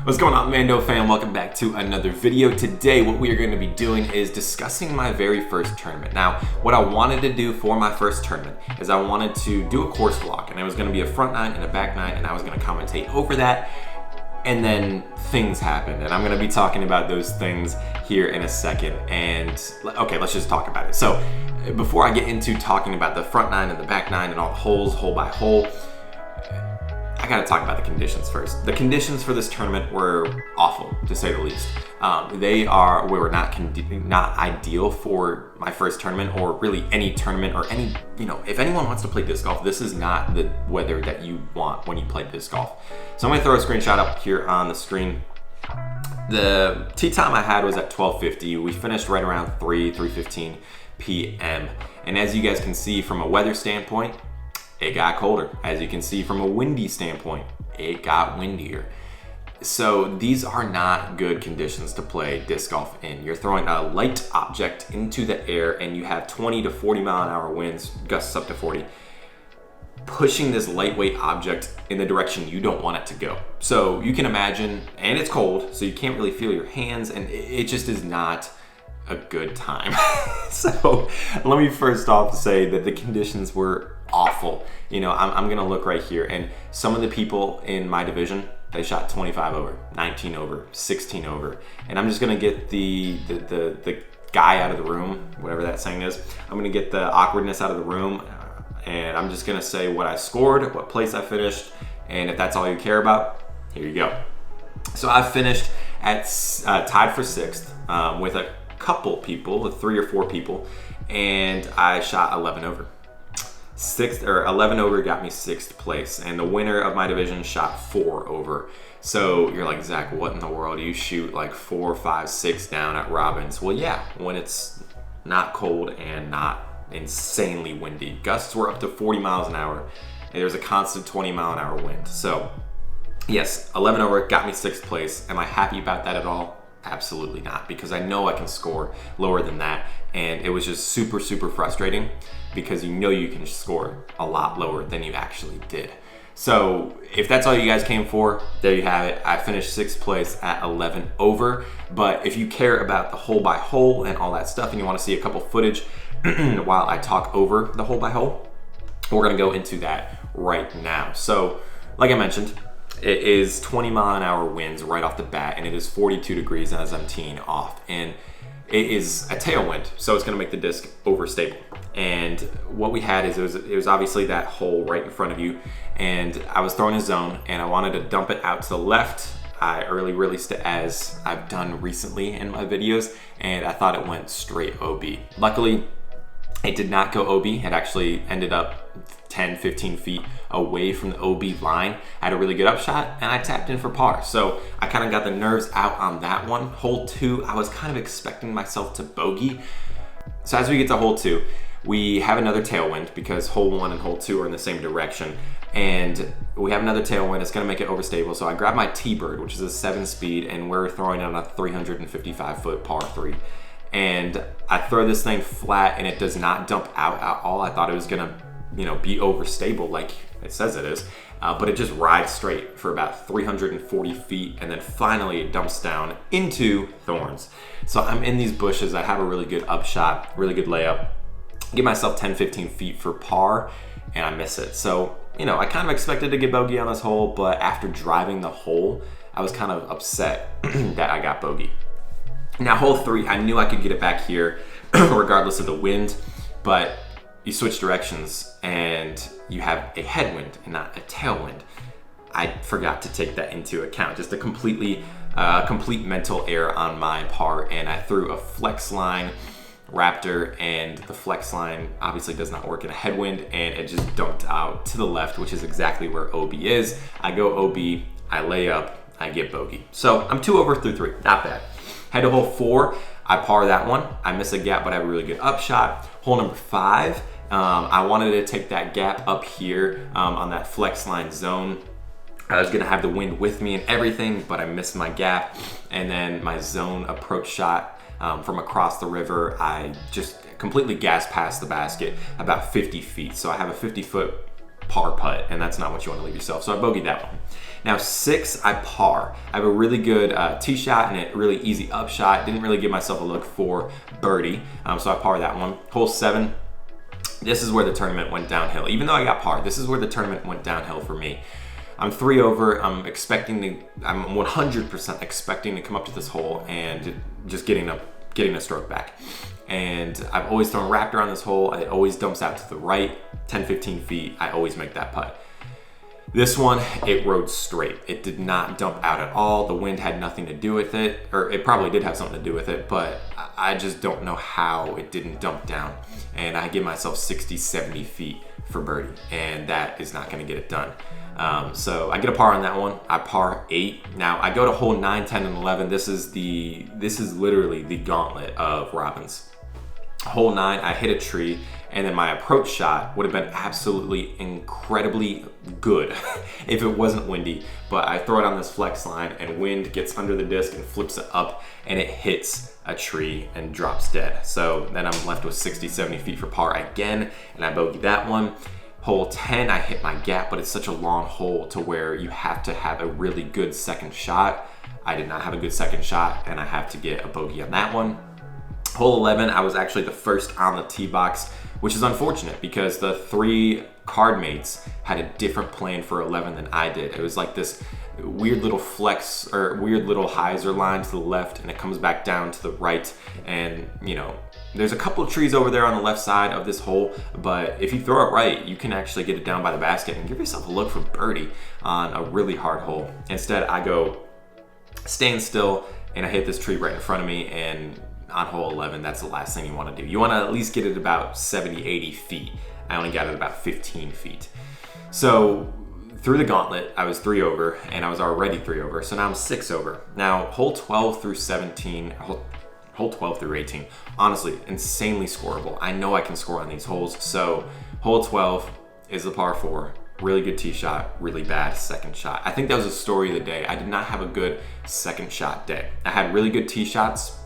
What's going on, Mando fam? Welcome back to another video. Today, what we are going to be doing is discussing my very first tournament. Now, what I wanted to do for my first tournament is I wanted to do a course vlog, and it was going to be a front nine and a back nine, and I was going to commentate over that. And then things happened, and I'm going to be talking about those things here in a second. And okay, let's just talk about it. So, before I get into talking about the front nine and the back nine and all the holes, hole by hole, I gotta talk about the conditions first. The conditions for this tournament were awful, to say the least. We were not ideal for my first tournament, or really any tournament, or any, if anyone wants to play disc golf, this is not the weather that you want when you play disc golf. So I'm gonna throw a screenshot up here on the screen. The tee time I had was at 12:50. We finished right around 3:15 p.m. And as you guys can see from a weather standpoint, it got colder. As you can see from a windy standpoint, it got windier. So these are not good conditions to play disc golf in. You're throwing a light object into the air and you have 20 to 40 mile an hour winds, gusts up to 40, pushing this lightweight object in the direction you don't want it to go. So you can imagine, and it's cold, so you can't really feel your hands, and it just is not a good time. So let me first off say that the conditions were awful. I'm gonna look right here, and some of the people in my division, they shot 25 over, 19 over, 16 over, and I'm just gonna get the guy out of the room, whatever that saying is. I'm gonna get the awkwardness out of the room, and I'm just gonna say what I scored, what place I finished, and if that's all you care about, here you go. So I finished at tied for sixth with a couple people, with 3 or 4 people, and I shot 11 over. 11 over got me 6th place, and the winner of my division shot 4 over. So you're like, Zach, what in the world? You shoot like 4, 5, 6 down at Robbins. Well, yeah, when it's not cold and not insanely windy. Gusts were up to 40 miles an hour, and there's a constant 20 mile an hour wind. So yes, 11 over got me 6th place. Am I happy about that at all? Absolutely not, because I know I can score lower than that, and it was just super frustrating because you can score a lot lower than you actually did. So if that's all you guys came for, there you have it. I finished 6th place at 11 over. But if you care about the hole by hole and all that stuff, and you want to see a couple footage while I talk over the hole by hole, we're gonna go into that right now. So like I mentioned, it is 20 mile an hour winds right off the bat, and it is 42 degrees as I'm teeing off, and it is a tailwind, so it's going to make the disc overstable. And what we had is it was obviously that hole right in front of you, and I was throwing a zone, and I wanted to dump it out to the left. I early released it, as I've done recently in my videos, and I thought it went straight OB. Luckily, it did not go OB. It actually ended up 10, 15 feet away from the OB line. I had a really good upshot, and I tapped in for par. So I kind of got the nerves out on that one. Hole 2, I was kind of expecting myself to bogey. So as we get to hole 2, we have another tailwind, because hole 1 and hole 2 are in the same direction. And we have another tailwind. It's going to make it overstable. So I grab my T-Bird, which is a 7-speed, and we're throwing it on a 355-foot par 3. And I throw this thing flat, and it does not dump out at all. I thought it was gonna, be overstable like it says it is, but it just rides straight for about 340 feet, and then finally it dumps down into thorns. So I'm in these bushes. I have a really good upshot, really good layup. Give myself 10, 15 feet for par, and I miss it. So, I kind of expected to get bogey on this hole, but after driving the hole, I was kind of upset that I got bogey. Now, hole 3, I knew I could get it back here regardless of the wind, but you switch directions and you have a headwind and not a tailwind. I forgot to take that into account. Just a complete mental error on my part, and I threw a flex line Raptor, and the flex line obviously does not work in a headwind, and it just dumped out to the left, which is exactly where OB is. I go OB, I lay up, I get bogey. So I'm 2 over through 3, not bad. Head to hole 4, I par that one. I miss a gap, but I have a really good upshot. Hole number 5, I wanted to take that gap up here on that flex line zone. I was gonna have the wind with me and everything, but I missed my gap. And then my zone approach shot from across the river, I just completely gassed past the basket about 50 feet. So I have a 50-foot par putt, and that's not what you want to leave yourself. So I bogeyed that one. Now 6, I par. I have a really good tee shot and a really easy up shot. Didn't really give myself a look for birdie, so I par that one. Hole 7, this is where the tournament went downhill. Even though I got par, this is where the tournament went downhill for me. I'm 3 over. I'm 100% expecting to come up to this hole and just getting a stroke back. And I've always thrown raptor on this hole. It always dumps out to the right, 10-15 feet. I always make that putt. This one, it rode straight. It did not dump out at all. The wind had nothing to do with it, or it probably did have something to do with it, but I just don't know how it didn't dump down. And I give myself 60-70 feet for birdie, and that is not gonna get it done. So I get a par on that one. I par 8. Now I go to hole 9, 10, and 11. This is literally the gauntlet of Robbins. Hole 9, I hit a tree, and then my approach shot would have been absolutely incredibly good if it wasn't windy, but I throw it on this flex line and wind gets under the disc and flips it up and it hits a tree and drops dead. So then I'm left with 60-70 feet for par again, and I bogey that one. Hole 10, I hit my gap, but it's such a long hole to where you have to have a really good second shot. I did not have a good second shot, and I have to get a bogey on that one. Hole 11, I was actually the first on the tee box, which is unfortunate because the 3 card mates had a different plan for 11 than I did. It was like this weird little flex or weird little hyzer line to the left, and it comes back down to the right. And you know, there's a couple of trees over there on the left side of this hole, but if you throw it right, you can actually get it down by the basket and give yourself a look for birdie on a really hard hole. Instead, I go stand still and I hit this tree right in front of me, and on hole 11, that's the last thing you want to do. You want to at least get it about 70-80 feet. I only got it about 15 feet. So through the gauntlet, I was 3 over, and I was already 3 over, so now I'm 6 over. Now hole 12 through 17, hole 12 through 18, honestly, insanely scoreable. I know I can score on these holes. So hole 12 is the par 4. Really good tee shot, really bad second shot. I think that was a story of the day. I did not have a good second shot day. I had really good tee shots,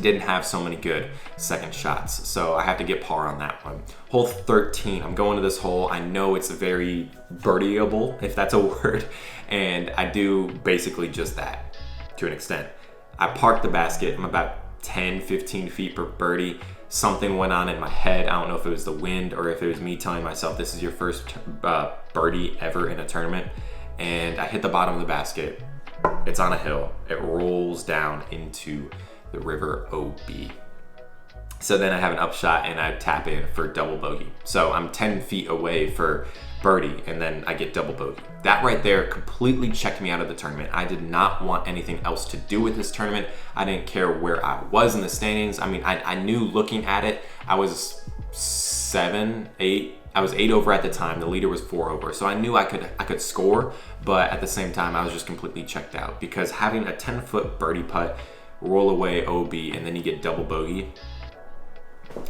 didn't have so many good second shots, so I have to get par on that one. Hole 13, I'm going to this hole. I know it's very birdieable, if that's a word, and I do basically just that to an extent. I park the basket. I'm about 10-15 feet per birdie. Something went on in my head. I don't know if it was the wind or if it was me telling myself this is your first birdie ever in a tournament, and I hit the bottom of the basket. It's on a hill. It rolls down into the river OB. So then I have an upshot and I tap in for double bogey. So I'm 10 feet away for birdie, and then I get double bogey. That right there completely checked me out of the tournament. I did not want anything else to do with this tournament. I didn't care where I was in the standings. I mean, I knew looking at it, I was 7, 8. I was 8 over at the time. The leader was 4 over. So I knew I could score, but at the same time, I was just completely checked out because having a 10-foot birdie putt, roll away OB, and then you get double bogey,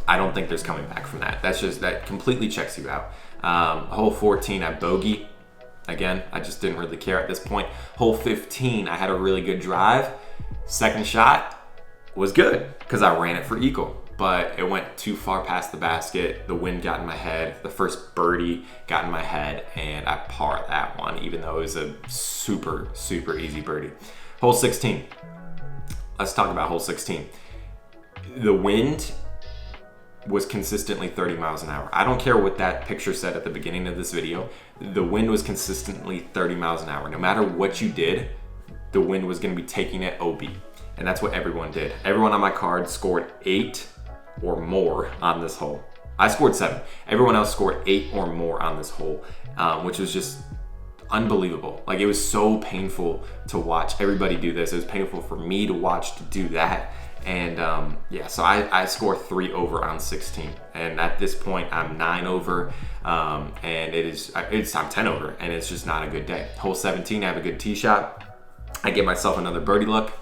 I don't think there's coming back from that. That completely checks you out. Hole 14, I bogey. Again, I just didn't really care at this point. Hole 15, I had a really good drive. Second shot was good because I ran it for eagle, but it went too far past the basket. The wind got in my head. The first birdie got in my head, and I par that one, even though it was a super, super easy birdie. Hole 16. Let's talk about hole 16. The wind was consistently 30 miles an hour. I don't care what that picture said at the beginning of this video. The wind was consistently 30 miles an hour. No matter what you did, the wind was going to be taking it OB. And that's what everyone did. Everyone on my card scored 8 or more on this hole. I scored 7. Everyone else scored 8 or more on this hole, which was just unbelievable. Like, it was so painful to watch everybody do this. It was painful for me to watch to do that. And yeah, so I score 3 over on 16. And at this point, I'm 9 over, and I'm 10 over, and it's just not a good day. Hole 17, I have a good tee shot. I give myself another birdie look.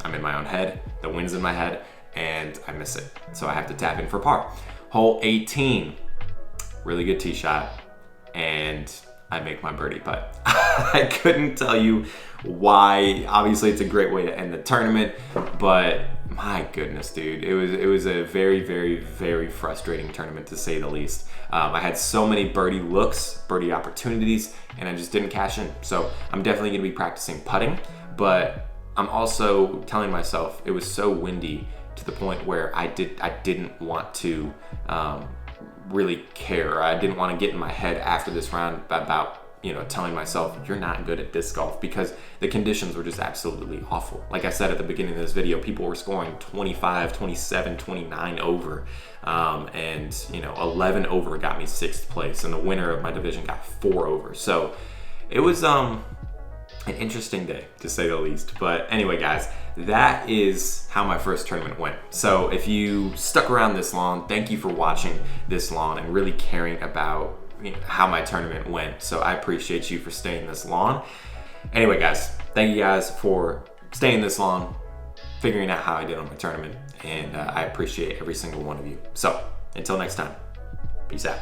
I'm in my own head. The wind's in my head, and I miss it. So I have to tap in for par. Hole 18, really good tee shot, and I make my birdie putt. I couldn't tell you why. Obviously, it's a great way to end the tournament, but My goodness, dude. It was a very, very, very frustrating tournament, to say the least. I had so many birdie looks, birdie opportunities, and I just didn't cash in. So I'm definitely gonna be practicing putting, but I'm also telling myself it was so windy to the point where I didn't want to really care. I didn't want to get in my head after this round about, you know, telling myself you're not good at disc golf, because the conditions were just absolutely awful. Like I said at the beginning of this video, people were scoring 25, 27, 29 over, and you know, 11 over got me 6th place, and the winner of my division got 4 over. So it was an interesting day, to say the least. But anyway, guys, that is how my first tournament went. So if you stuck around this long, thank you for watching this long and really caring about, you know, how my tournament went. So I appreciate you for staying this long. Anyway, guys, thank you guys for staying this long, figuring out how I did on my tournament, and I appreciate every single one of you. So until next time, peace out.